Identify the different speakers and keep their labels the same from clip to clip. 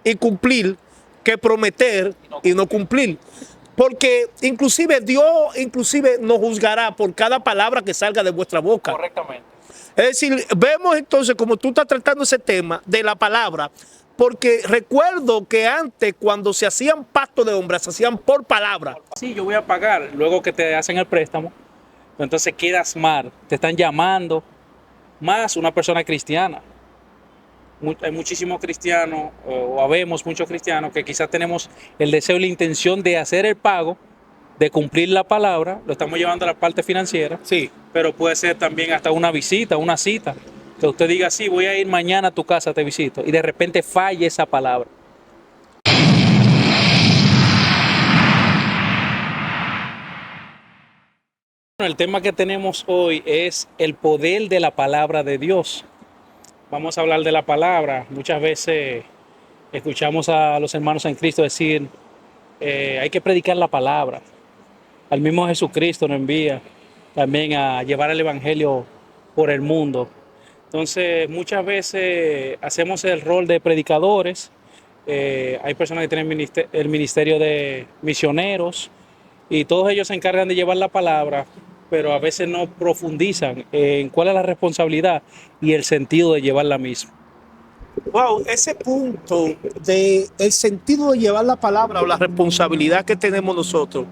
Speaker 1: y cumplir que prometer y no cumplir. Porque inclusive Dios nos juzgará por cada palabra que salga de vuestra boca.
Speaker 2: Correctamente.
Speaker 1: Es decir, vemos entonces como tú estás tratando ese tema de la palabra, porque recuerdo que antes cuando se hacían pactos de hombres, se hacían por palabra.
Speaker 2: Sí, yo voy a pagar luego que te hacen el préstamo, entonces quedas mal, te están llamando, más una persona cristiana. Hay muchísimos cristianos, o habemos muchos cristianos que quizás tenemos el deseo y la intención de hacer el pago, de cumplir la palabra, lo estamos llevando a la parte financiera,
Speaker 1: Sí.
Speaker 2: pero puede ser también hasta una visita, una cita, que usted diga, sí, voy a ir mañana a tu casa, te visito, y de repente falle esa palabra. El tema que tenemos hoy es el poder de la palabra de Dios. Vamos a hablar de la palabra. Muchas veces escuchamos a los hermanos en Cristo decir, hay que predicar la palabra. Al mismo Jesucristo nos envía también a llevar el evangelio por el mundo. Entonces, muchas veces hacemos el rol de predicadores. Hay personas que tienen el ministerio de misioneros y todos ellos se encargan de llevar la palabra, pero a veces no profundizan en cuál es la responsabilidad y el sentido de llevar la misma.
Speaker 1: Wow, ese punto de el sentido de llevar la palabra o la responsabilidad que tenemos nosotros,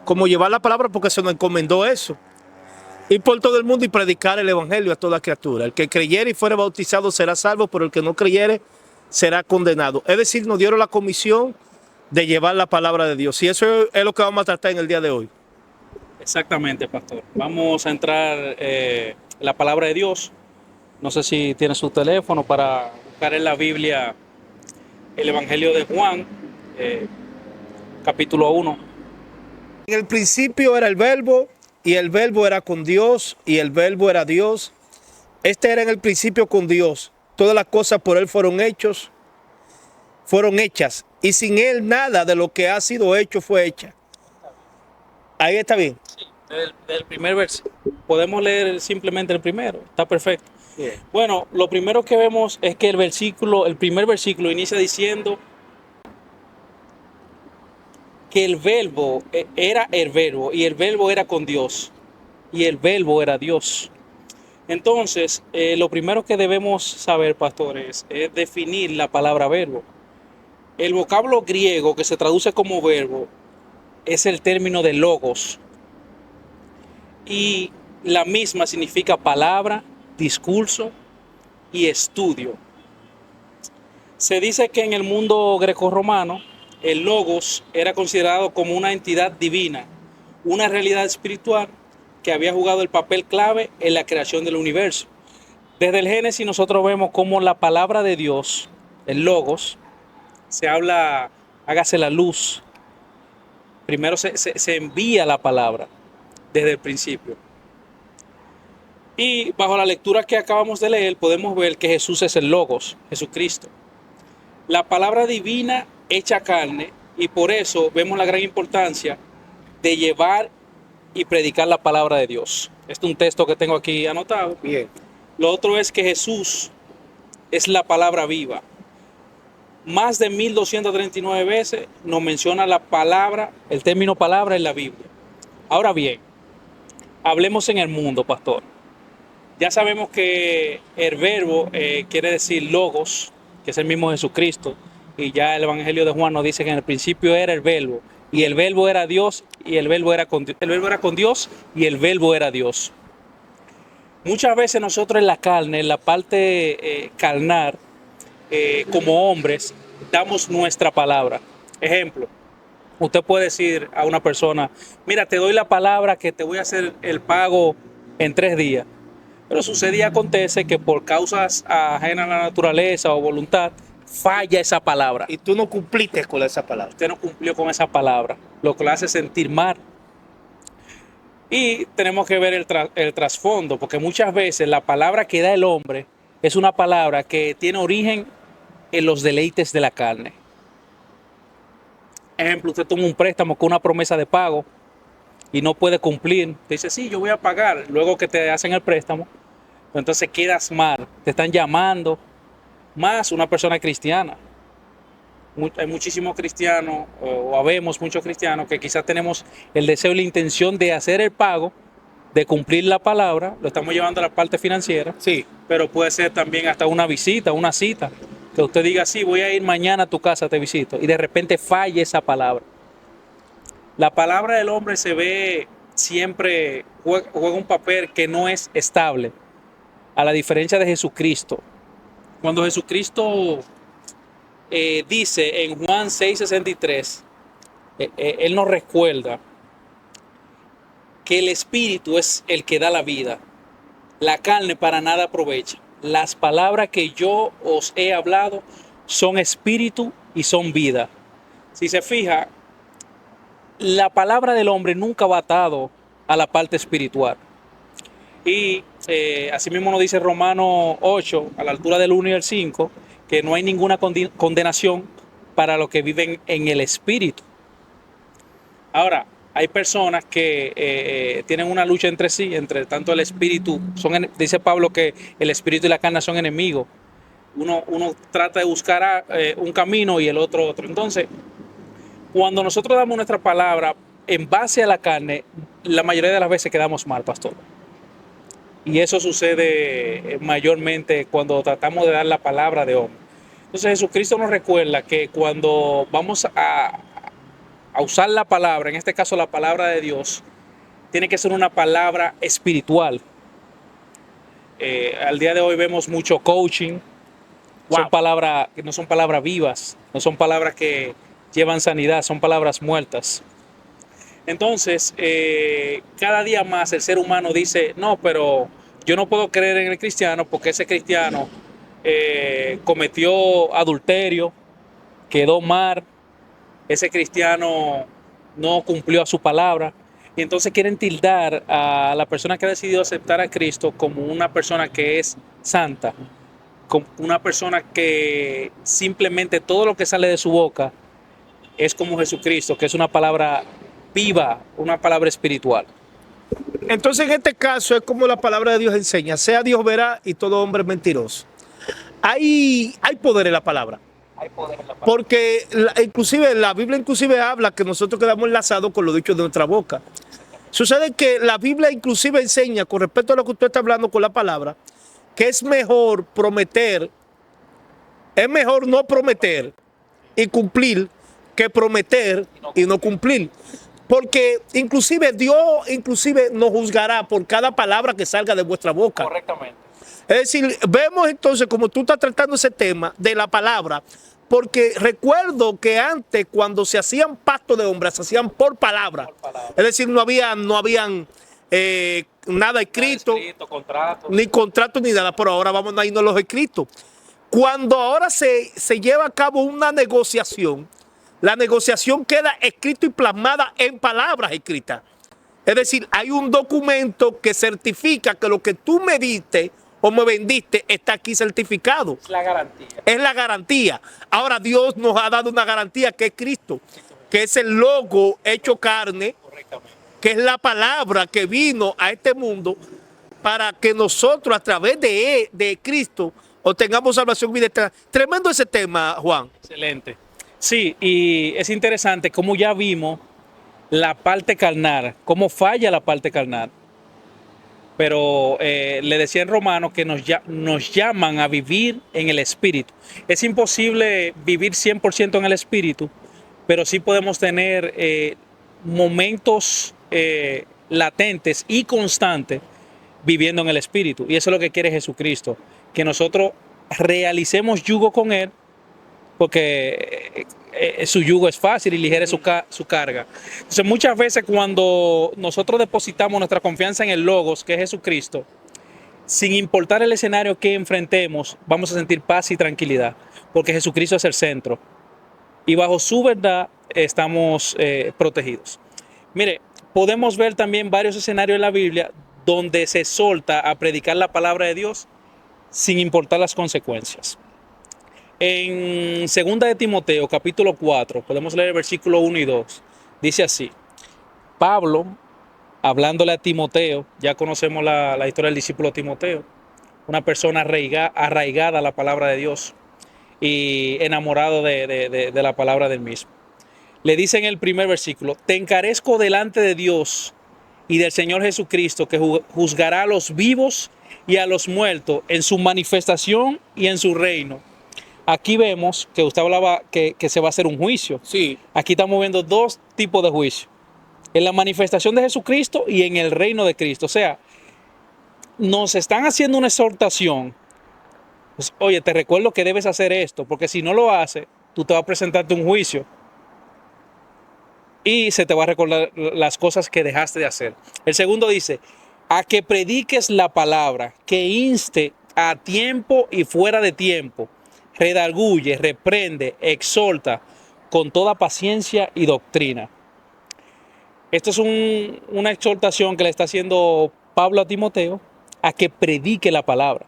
Speaker 1: como llevar la palabra porque se nos encomendó eso. Ir por todo el mundo y predicar el evangelio a toda criatura. El que creyere y fuere bautizado será salvo, pero el que no creyere será condenado. Es decir, nos dieron la comisión de llevar la palabra de Dios. Y eso es lo que vamos a tratar en el día de hoy.
Speaker 2: Exactamente, pastor. Vamos a entrar en la palabra de Dios. No sé si tiene su teléfono para buscar en la Biblia el Evangelio de Juan, capítulo 1.
Speaker 1: En el principio era el verbo, y el verbo era con Dios, y el verbo era Dios. Este era en el principio con Dios. Todas las cosas por él fueron hechas, y sin él nada de lo que ha sido hecho fue hecha. Ahí está bien.
Speaker 2: Sí, del primer versículo. Podemos leer simplemente el primero. Está perfecto.
Speaker 1: Bien.
Speaker 2: Bueno, lo primero que vemos es que el primer versículo inicia diciendo que el verbo era el verbo y el verbo era con Dios y el verbo era Dios. Entonces, lo primero que debemos saber, pastores, es definir la palabra verbo. El vocablo griego que se traduce como verbo es el término de logos y la misma significa palabra, discurso y estudio. Se dice que en el mundo grecorromano el logos era considerado como una entidad divina, una realidad espiritual que había jugado el papel clave en la creación del universo. Desde el Génesis nosotros vemos cómo la palabra de Dios, el logos, se habla, hágase la luz. Primero se envía la palabra desde el principio. Y bajo la lectura que acabamos de leer podemos ver que Jesús es el logos, Jesucristo. La palabra divina hecha carne, y por eso vemos la gran importancia de llevar y predicar la palabra de Dios. Este es un texto que tengo aquí anotado.
Speaker 1: Bien.
Speaker 2: Lo otro es que Jesús es la palabra viva. Más de 1239 veces nos menciona la palabra, el término palabra en la Biblia. Ahora bien, hablemos en el mundo, pastor. Ya sabemos que el verbo quiere decir logos, que es el mismo Jesucristo. Y ya el Evangelio de Juan nos dice que en el principio era el verbo. Y el verbo era Dios, y el verbo era con Dios, y el verbo era Dios. Muchas veces nosotros en la carne, en la parte carnal, como hombres, damos nuestra palabra. Ejemplo, usted puede decir a una persona, mira, te doy la palabra que te voy a hacer el pago en 3 días. Pero sucede y acontece que por causas ajenas a la naturaleza o voluntad, falla esa palabra.
Speaker 1: Y tú no cumpliste con esa palabra.
Speaker 2: Usted no cumplió con esa palabra, lo que le hace sentir mal. Y tenemos que ver el trasfondo, porque muchas veces la palabra que da el hombre es una palabra que tiene origen en los deleites de la carne. Ejemplo, usted toma un préstamo con una promesa de pago y no puede cumplir. Te dice, sí, yo voy a pagar. Luego que te hacen el préstamo, entonces quedas mal. Te están llamando, más una persona cristiana. Hay muchísimos cristianos, o habemos muchos cristianos, que quizás tenemos el deseo y la intención de hacer el pago, de cumplir la palabra, lo estamos llevando a la parte financiera,
Speaker 1: Sí.
Speaker 2: pero puede ser también hasta una visita, una cita, que usted diga, sí, voy a ir mañana a tu casa, te visito, y de repente falle esa palabra. La palabra del hombre se ve siempre, juega un papel que no es estable, a la diferencia de Jesucristo. Cuando Jesucristo dice en Juan 6:63, Él nos recuerda que el Espíritu es el que da la vida, la carne para nada aprovecha. Las palabras que yo os he hablado son espíritu y son vida. Si se fija, la palabra del hombre nunca va atado a la parte espiritual. Y así mismo nos dice Romanos 8, a la altura del 1 y el 5, que no hay ninguna condenación para los que viven en el espíritu. Ahora, hay personas que tienen una lucha entre sí, entre tanto el espíritu, dice Pablo que el espíritu y la carne son enemigos. Uno trata de buscar un camino y el otro otro. Entonces, cuando nosotros damos nuestra palabra en base a la carne, la mayoría de las veces quedamos mal, pastor. Y eso sucede mayormente cuando tratamos de dar la palabra de hombre. Entonces Jesucristo nos recuerda que cuando vamos a usar la palabra, en este caso la palabra de Dios, tiene que ser una palabra espiritual. Al día de hoy vemos mucho coaching.
Speaker 1: Wow.
Speaker 2: Son palabras que no son palabras vivas, no son palabras que llevan sanidad, son palabras muertas. Entonces, cada día más el ser humano dice, no, pero yo no puedo creer en el cristiano porque ese cristiano cometió adulterio, quedó mal, ese cristiano no cumplió a su palabra. Y entonces quieren tildar a la persona que ha decidido aceptar a Cristo como una persona que es santa, como una persona que simplemente todo lo que sale de su boca es como Jesucristo, que es una palabra viva, una palabra espiritual.
Speaker 1: Entonces, en este caso, es como la palabra de Dios enseña: sea Dios verá y todo hombre es mentiroso. Hay poder en la palabra.
Speaker 2: Hay poder en la palabra.
Speaker 1: Porque inclusive la Biblia habla que nosotros quedamos enlazados con los dichos de nuestra boca. Sucede que la Biblia inclusive enseña, con respecto a lo que usted está hablando con la palabra, que es mejor prometer, es mejor no prometer y cumplir que prometer y no cumplir. Porque inclusive Dios nos juzgará por cada palabra que salga de vuestra boca.
Speaker 2: Correctamente.
Speaker 1: Es decir, vemos entonces como tú estás tratando ese tema de la palabra, porque recuerdo que antes cuando se hacían pactos de hombres, se hacían por palabra. Es decir, no habían nada escrito, ni contrato ni nada, pero ahora vamos a irnos a los escritos. Cuando ahora se lleva a cabo una negociación, la negociación queda escrita y plasmada en palabras escritas. Es decir, hay un documento que certifica que lo que tú me diste o me vendiste está aquí certificado.
Speaker 2: Es la garantía.
Speaker 1: Es la garantía. Ahora Dios nos ha dado una garantía que es Cristo, que es el logo hecho carne, que es la palabra que vino a este mundo para que nosotros a través de Cristo obtengamos salvación vida eterna. Tremendo ese tema, Juan.
Speaker 2: Excelente. Sí, y es interesante cómo ya vimos la parte carnal, cómo falla la parte carnal. Pero le decía en Romanos que nos llaman a vivir en el Espíritu. Es imposible vivir 100% en el Espíritu, pero sí podemos tener momentos latentes y constantes viviendo en el Espíritu. Y eso es lo que quiere Jesucristo, que nosotros realicemos yugo con Él, porque su yugo es fácil y ligera su carga. Entonces muchas veces cuando nosotros depositamos nuestra confianza en el Logos, que es Jesucristo, sin importar el escenario que enfrentemos, vamos a sentir paz y tranquilidad, porque Jesucristo es el centro y bajo su verdad estamos protegidos. Mire, podemos ver también varios escenarios en la Biblia donde se exhorta a predicar la palabra de Dios sin importar las consecuencias. En 2 de Timoteo, capítulo 4, podemos leer el versículo 1 y 2. Dice así: Pablo, hablándole a Timoteo, ya conocemos la historia del discípulo Timoteo, una persona arraigada a la palabra de Dios. y enamorado de la palabra del mismo. Le dice en el primer versículo: te encarezco delante de Dios y del Señor Jesucristo, que juzgará a los vivos y a los muertos en su manifestación y en su reino. Aquí vemos que usted hablaba que se va a hacer un juicio.
Speaker 1: Sí.
Speaker 2: Aquí estamos viendo dos tipos de juicio: en la manifestación de Jesucristo y en el reino de Cristo. O sea, nos están haciendo una exhortación. Pues, oye, te recuerdo que debes hacer esto, porque si no lo haces, tú te vas a presentarte un juicio y se te va a recordar las cosas que dejaste de hacer. El segundo dice: a que prediques la palabra, que inste a tiempo y fuera de tiempo, redarguye, reprende, exhorta con toda paciencia y doctrina. Esto es una exhortación que le está haciendo Pablo a Timoteo, a que predique la palabra.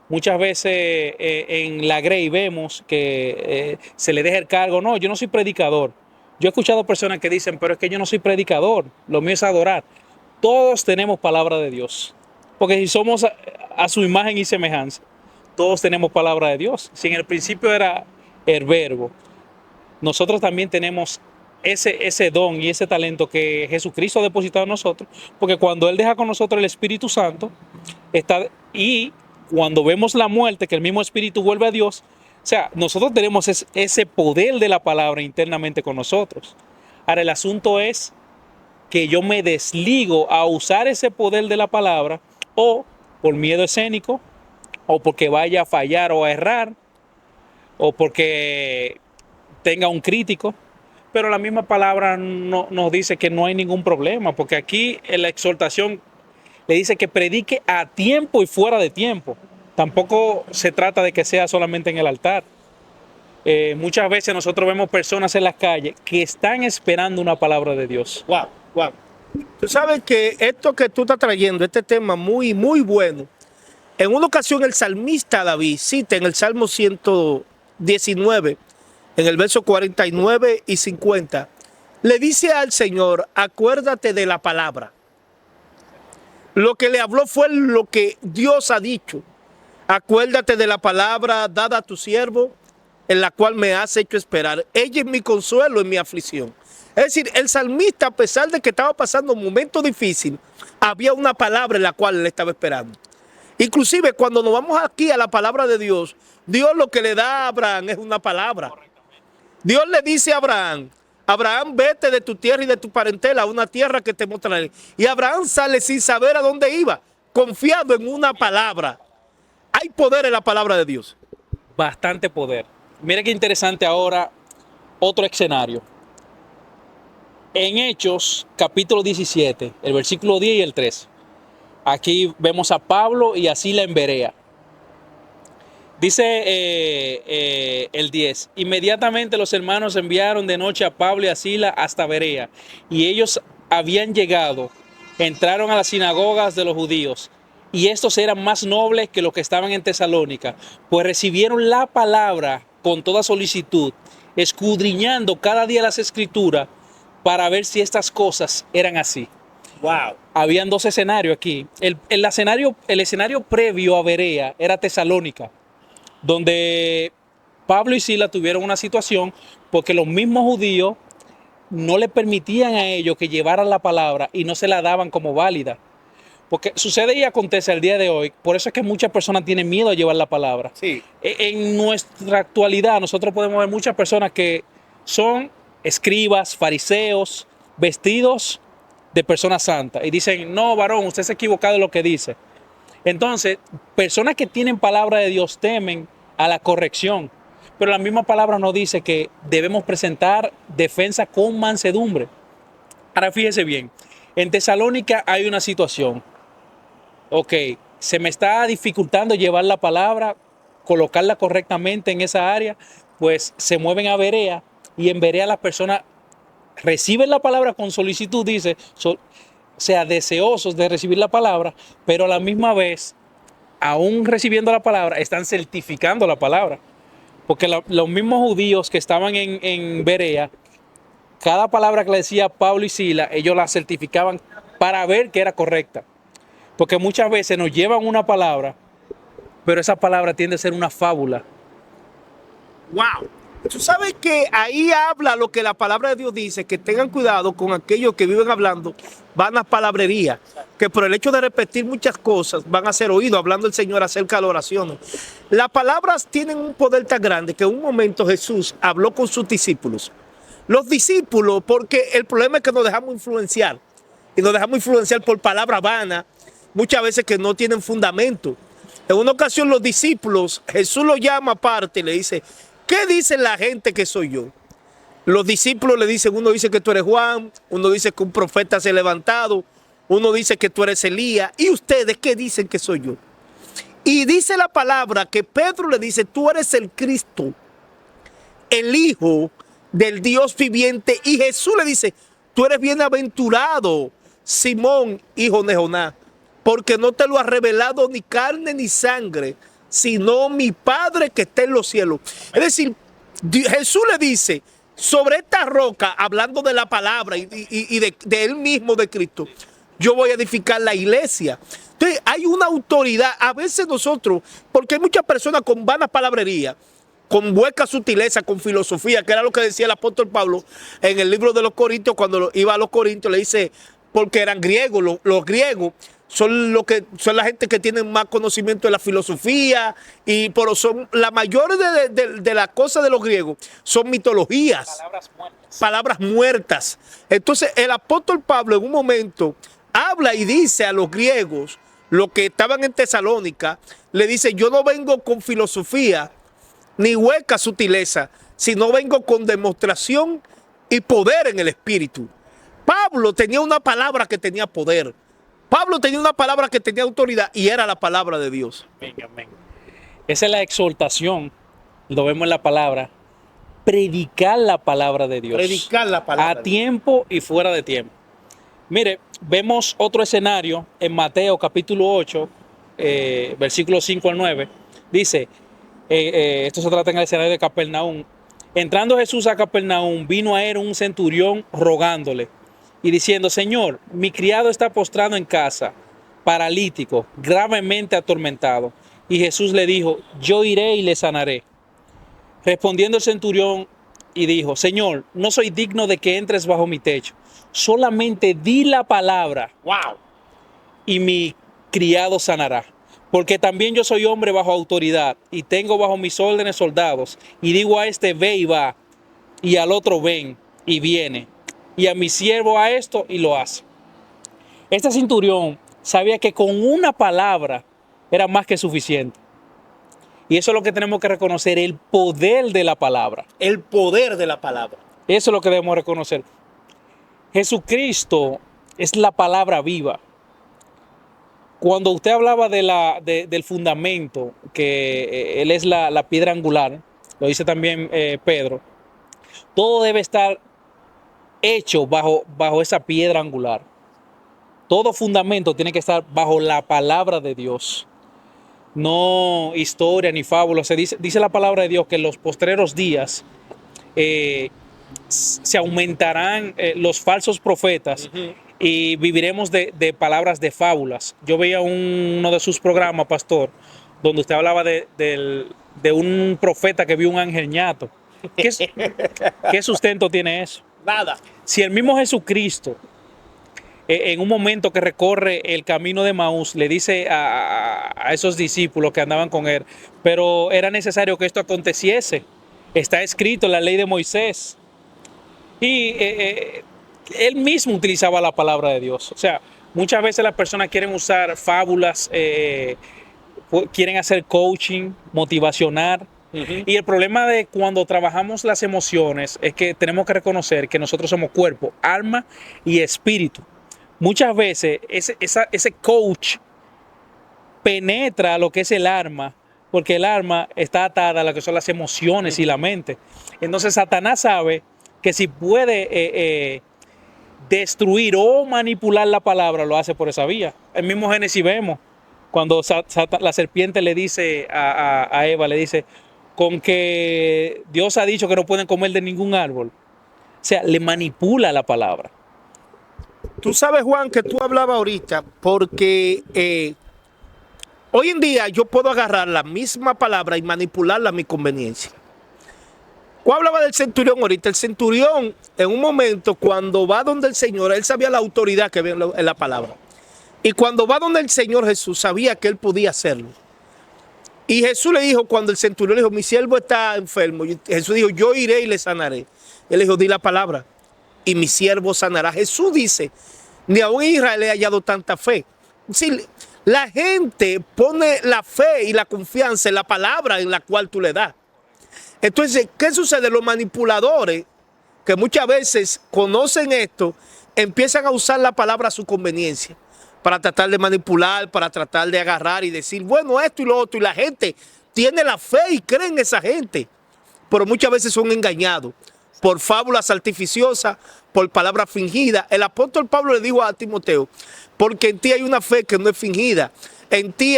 Speaker 2: Muchas veces en la Grey vemos que se le deja el cargo: no, yo no soy predicador. Yo he escuchado personas que dicen: pero es que yo no soy predicador, lo mío es adorar. Todos tenemos palabra de Dios, porque si somos a su imagen y semejanza, todos tenemos palabra de Dios. Si en el principio era el verbo, nosotros también tenemos ese don y ese talento que Jesucristo ha depositado en nosotros, porque cuando Él deja con nosotros el Espíritu Santo, y cuando vemos la muerte, que el mismo Espíritu vuelve a Dios, o sea, nosotros tenemos ese poder de la palabra internamente con nosotros. Ahora, el asunto es que yo me desligo a usar ese poder de la palabra, o por miedo escénico, o porque vaya a fallar o a errar, o porque tenga un crítico. Pero la misma palabra nos dice que no hay ningún problema, porque aquí en la exhortación le dice que predique a tiempo y fuera de tiempo. Tampoco se trata de que sea solamente en el altar. Muchas veces nosotros vemos personas en las calles que están esperando una palabra de Dios.
Speaker 1: Wow, wow. Tú sabes que esto que tú estás trayendo, este tema muy, muy bueno. En una ocasión el salmista David cita en el Salmo 119, en el verso 49 y 50, le dice al Señor: acuérdate de la palabra. Lo que le habló fue lo que Dios ha dicho. Acuérdate de la palabra dada a tu siervo, en la cual me has hecho esperar. Ella es mi consuelo en mi aflicción. Es decir, el salmista, a pesar de que estaba pasando un momento difícil, había una palabra en la cual él estaba esperando. Inclusive cuando nos vamos aquí a la palabra de Dios, Dios lo que le da a Abraham es una palabra. Dios le dice a Abraham: Abraham, vete de tu tierra y de tu parentela a una tierra que te mostraré. Y Abraham sale sin saber a dónde iba, confiado en una palabra. Hay poder en la palabra de Dios.
Speaker 2: Bastante poder. Mira qué interesante ahora otro escenario. En Hechos, capítulo 17, el versículo 10 y el 13. Aquí vemos a Pablo y a Sila en Berea. Dice el 10: inmediatamente los hermanos enviaron de noche a Pablo y a Sila hasta Berea, y ellos habían llegado, entraron a las sinagogas de los judíos, y estos eran más nobles que los que estaban en Tesalónica, pues recibieron la palabra con toda solicitud, escudriñando cada día las escrituras para ver si estas cosas eran así.
Speaker 1: Wow.
Speaker 2: Habían dos escenarios aquí. El escenario previo a Berea era Tesalónica, donde Pablo y Sila tuvieron una situación porque los mismos judíos no le permitían a ellos que llevaran la palabra y no se la daban como válida. Porque sucede y acontece al día de hoy, por eso es que muchas personas tienen miedo a llevar la palabra.
Speaker 1: Sí.
Speaker 2: En nuestra actualidad nosotros podemos ver muchas personas que son escribas, fariseos, vestidos de personas santas y dicen: no, varón, usted se ha equivocado en lo que dice. Entonces, personas que tienen palabra de Dios temen a la corrección, pero la misma palabra nos dice que debemos presentar defensa con mansedumbre. Ahora fíjese bien, en Tesalónica hay una situación. Ok, se me está dificultando llevar la palabra, colocarla correctamente en esa área, pues se mueven a Berea, y en Berea las personas reciben la palabra con solicitud, dice, o sea, deseosos de recibir la palabra, pero a la misma vez, aún recibiendo la palabra, están certificando la palabra. Porque los mismos judíos que estaban en Berea, cada palabra que le decía Pablo y Sila, ellos la certificaban para ver que era correcta. Porque muchas veces nos llevan una palabra, pero esa palabra tiende a ser una fábula.
Speaker 1: Wow. Tú sabes que ahí habla lo que la palabra de Dios dice, que tengan cuidado con aquellos que viven hablando vanas palabrerías, que por el hecho de repetir muchas cosas van a ser oídos hablando el Señor acerca de las oraciones. Las palabras tienen un poder tan grande que en un momento Jesús habló con sus discípulos. Los discípulos, porque el problema es que nos dejamos influenciar, y nos dejamos influenciar por palabras vanas, muchas veces que no tienen fundamento. En una ocasión los discípulos, Jesús los llama aparte y le dice, ¿qué dice la gente que soy yo? Los discípulos le dicen, uno dice que tú eres Juan, uno dice que un profeta se ha levantado, uno dice que tú eres Elías, ¿y ustedes qué dicen que soy yo? Y dice la palabra que Pedro le dice, tú eres el Cristo, el Hijo del Dios viviente, y Jesús le dice, tú eres bienaventurado, Simón, hijo de Jonás, porque no te lo ha revelado ni carne ni sangre, sino mi Padre que está en los cielos. Es decir, Jesús le dice, sobre esta roca, hablando de la palabra y de él mismo, de Cristo, yo voy a edificar la iglesia. Entonces, hay una autoridad. A veces nosotros, porque hay muchas personas con vanas palabrerías, con hueca sutileza, con filosofía, que era lo que decía el apóstol Pablo en el libro de los Corintios, cuando iba a los Corintios, le dice, porque eran griegos, los griegos son la gente que tienen más conocimiento de la filosofía, y pero son la mayor de las cosas de los griegos son mitologías, palabras muertas. Entonces el apóstol Pablo en un momento habla y dice a los griegos, los que estaban en Tesalónica, le dice, yo no vengo con filosofía ni hueca sutileza, sino vengo con demostración y poder en el espíritu. Pablo tenía una palabra que tenía poder. Pablo tenía una palabra que tenía autoridad y era la palabra de Dios.
Speaker 2: Venga, venga. Esa es la exhortación, lo vemos en la palabra, predicar la palabra de Dios.
Speaker 1: Predicar la palabra.
Speaker 2: A tiempo y fuera de tiempo. Mire, vemos otro escenario en Mateo capítulo 8, versículos 5 al 9. Dice, esto se trata en el escenario de Capernaum. Entrando Jesús a Capernaum, vino a él un centurión rogándole y diciendo, Señor, mi criado está postrado en casa, paralítico, gravemente atormentado. Y Jesús le dijo, yo iré y le sanaré. Respondiendo el centurión y dijo, Señor, no soy digno de que entres bajo mi techo. Solamente di la palabra.
Speaker 1: Wow.
Speaker 2: Y mi criado sanará. Porque también yo soy hombre bajo autoridad y tengo bajo mis órdenes soldados. Y digo a este, ve y va. Y al otro, ven y viene. Y a mi siervo a esto y lo hace. Este centurión sabía que con una palabra era más que suficiente. Y eso es lo que tenemos que reconocer, el poder de la palabra.
Speaker 1: El poder de la palabra.
Speaker 2: Eso es lo que debemos reconocer. Jesucristo es la palabra viva. Cuando usted hablaba del fundamento, que Él es la piedra angular, lo dice también Pedro, todo debe estar hecho bajo esa piedra angular. Todo fundamento tiene que estar bajo la palabra de Dios. No historia ni fábula. Dice la palabra de Dios que en los postreros días se aumentarán los falsos profetas y viviremos de palabras de fábulas. Yo veía uno de sus programas, pastor, donde usted hablaba de un profeta que vio un ángel ñato. ¿Qué sustento tiene eso?
Speaker 1: Nada.
Speaker 2: Si el mismo Jesucristo, en un momento que recorre el camino de Maús, le dice a esos discípulos que andaban con él, pero era necesario que esto aconteciese. Está escrito en la ley de Moisés. Y él mismo utilizaba la palabra de Dios. O sea, muchas veces las personas quieren usar fábulas, quieren hacer coaching, motivacional. Y el problema de cuando trabajamos las emociones es que tenemos que reconocer que nosotros somos cuerpo, alma y espíritu. Muchas veces ese coach penetra lo que es el alma, porque el alma está atada a lo que son las emociones y la mente. Entonces Satanás sabe que si puede destruir o manipular la palabra, lo hace por esa vía. El mismo Génesis vemos, cuando la serpiente le dice a Eva, le dice, con que Dios ha dicho que no pueden comer de ningún árbol. O sea, le manipula la palabra.
Speaker 1: Tú sabes, Juan, que tú hablabas ahorita, porque hoy en día yo puedo agarrar la misma palabra y manipularla a mi conveniencia. Juan hablaba del centurión ahorita. El centurión, en un momento, cuando va donde el Señor, él sabía la autoridad que había en la palabra. Y cuando va donde el Señor Jesús, sabía que él podía hacerlo. Y Jesús le dijo, cuando el centurión le dijo, mi siervo está enfermo, y Jesús dijo, yo iré y le sanaré. Él le dijo, di la palabra y mi siervo sanará. Jesús dice, ni aún en Israel he hallado tanta fe. Si la gente pone la fe y la confianza en la palabra en la cual tú le das. Entonces, ¿qué sucede? Los manipuladores, que muchas veces conocen esto, empiezan a usar la palabra a su conveniencia, para tratar de manipular, para tratar de agarrar y decir, bueno, esto y lo otro. Y la gente tiene la fe y cree en esa gente, pero muchas veces son engañados por fábulas artificiosas, por palabras fingidas. El apóstol Pablo le dijo a Timoteo, porque en ti hay una fe que no es fingida. En ti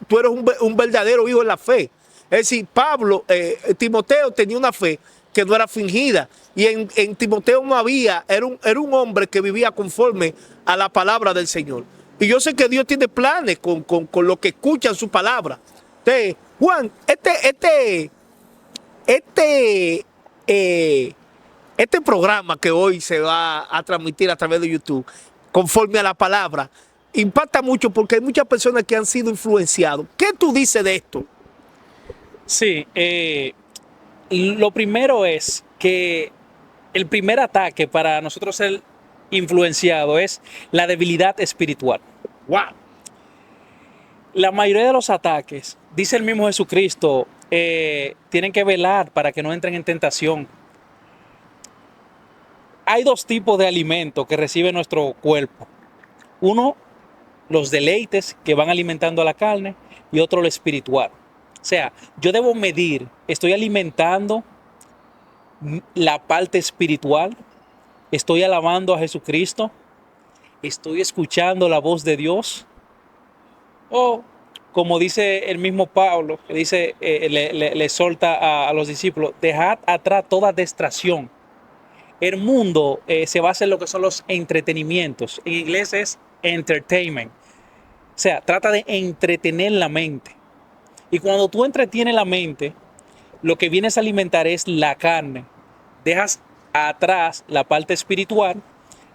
Speaker 1: tú eres un verdadero hijo de la fe. Es decir, Timoteo tenía una fe que no era fingida. Y en Timoteo no había, era un hombre que vivía conforme a la palabra del Señor. Y yo sé que Dios tiene planes con lo que escuchan su palabra. Entonces, Juan, este programa que hoy se va a transmitir a través de YouTube, conforme a la palabra, impacta mucho porque hay muchas personas que han sido influenciados. ¿Qué tú dices de esto?
Speaker 2: Sí, lo primero es que el primer ataque para nosotros ser influenciado es la debilidad espiritual.
Speaker 1: ¡Wow!
Speaker 2: La mayoría de los ataques, dice el mismo Jesucristo, tienen que velar para que no entren en tentación. Hay dos tipos de alimentos que recibe nuestro cuerpo. Uno, los deleites que van alimentando a la carne, y otro, lo espiritual. O sea, yo debo medir, estoy alimentando la parte espiritual, estoy alabando a Jesucristo, estoy escuchando la voz de Dios, o como dice el mismo Pablo, que dice, le exhorta a los discípulos, dejad atrás toda distracción. El mundo se basa en lo que son los entretenimientos. En inglés es entertainment. O sea, trata de entretener la mente. Y cuando tú entretienes la mente, lo que vienes a alimentar es la carne. Dejas atrás la parte espiritual.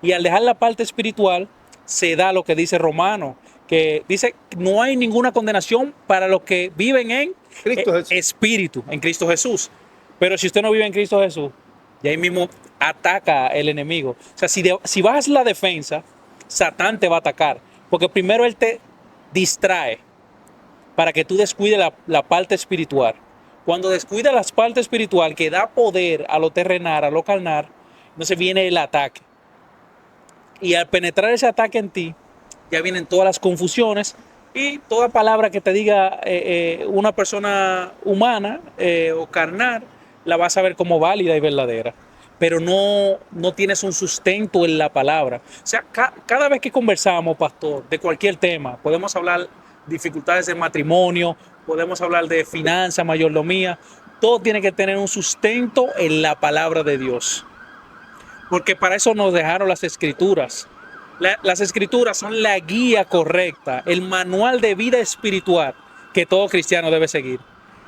Speaker 2: Y al dejar la parte espiritual, se da lo que dice Romano, que dice, no hay ninguna condenación para los que viven en
Speaker 1: Cristo Jesús.
Speaker 2: Espíritu, en Cristo Jesús. Pero si usted no vive en Cristo Jesús, y ahí mismo ataca el enemigo. O sea, si bajas la defensa, Satán te va a atacar. Porque primero él te distrae para que tú descuides la parte espiritual. Cuando descuidas la parte espiritual, que da poder a lo terrenal, a lo carnal, entonces viene el ataque. Y al penetrar ese ataque en ti, ya vienen todas las confusiones y toda palabra que te diga una persona humana o carnal, la vas a ver como válida y verdadera. Pero no tienes un sustento en la palabra. O sea, cada vez que conversamos, pastor, de cualquier tema, podemos hablar dificultades de matrimonio, podemos hablar de finanzas, mayordomía, todo tiene que tener un sustento en la palabra de Dios. Porque para eso nos dejaron las escrituras. Las escrituras son la guía correcta, el manual de vida espiritual que todo cristiano debe seguir.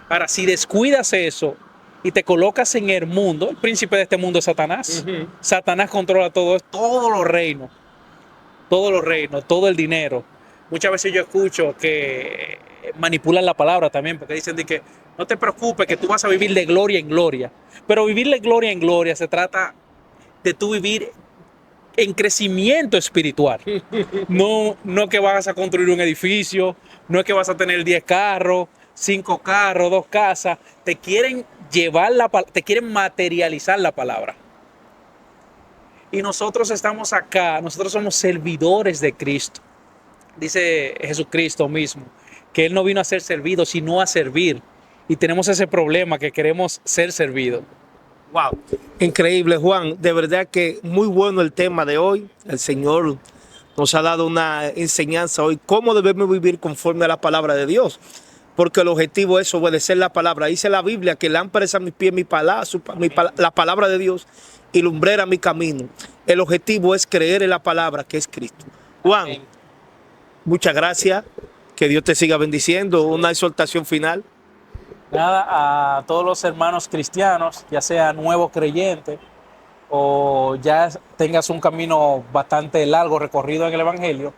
Speaker 2: Ahora, si descuidas eso y te colocas en el mundo, el príncipe de este mundo es Satanás. Satanás controla todos los reinos, todo el dinero. Muchas veces yo escucho que manipulan la palabra también, porque dicen de que no te preocupes, que tú vas a vivir de gloria en gloria. Pero vivir de gloria en gloria se trata de tú vivir en crecimiento espiritual. No que vas a construir un edificio, no es que vas a tener 10 carros, 5 carros, 2 casas. Te quieren te quieren materializar la palabra. Y nosotros estamos acá, nosotros somos servidores de Cristo. Dice Jesucristo mismo, que Él no vino a ser servido, sino a servir. Y tenemos ese problema que queremos ser servidos.
Speaker 1: Wow, increíble, Juan. De verdad que muy bueno el tema de hoy. El Señor nos ha dado una enseñanza hoy, cómo debemos vivir conforme a la palabra de Dios. Porque el objetivo es obedecer la palabra. Dice la Biblia que lámpara es a mis pies la palabra de Dios y lumbrera mi camino. El objetivo es creer en la palabra que es Cristo. Juan, amén. Muchas gracias. Que Dios te siga bendiciendo. Una exhortación final.
Speaker 2: Nada, a todos los hermanos cristianos, ya sea nuevos creyentes o ya tengas un camino bastante largo recorrido en el Evangelio,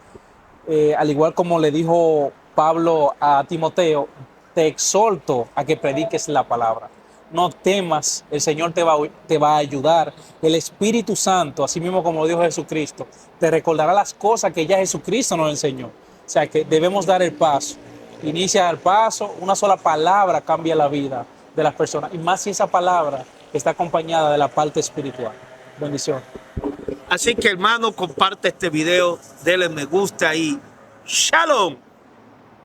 Speaker 2: al igual como le dijo Pablo a Timoteo, te exhorto a que prediques la palabra. No temas, el Señor te va a ayudar. El Espíritu Santo, así mismo como lo dijo Jesucristo, te recordará las cosas que ya Jesucristo nos enseñó. O sea que debemos dar el paso. Inicia el paso, una sola palabra cambia la vida de las personas. Y más si esa palabra está acompañada de la parte espiritual. Bendición.
Speaker 1: Así que hermano, comparte este video, denle me gusta y ¡Shalom!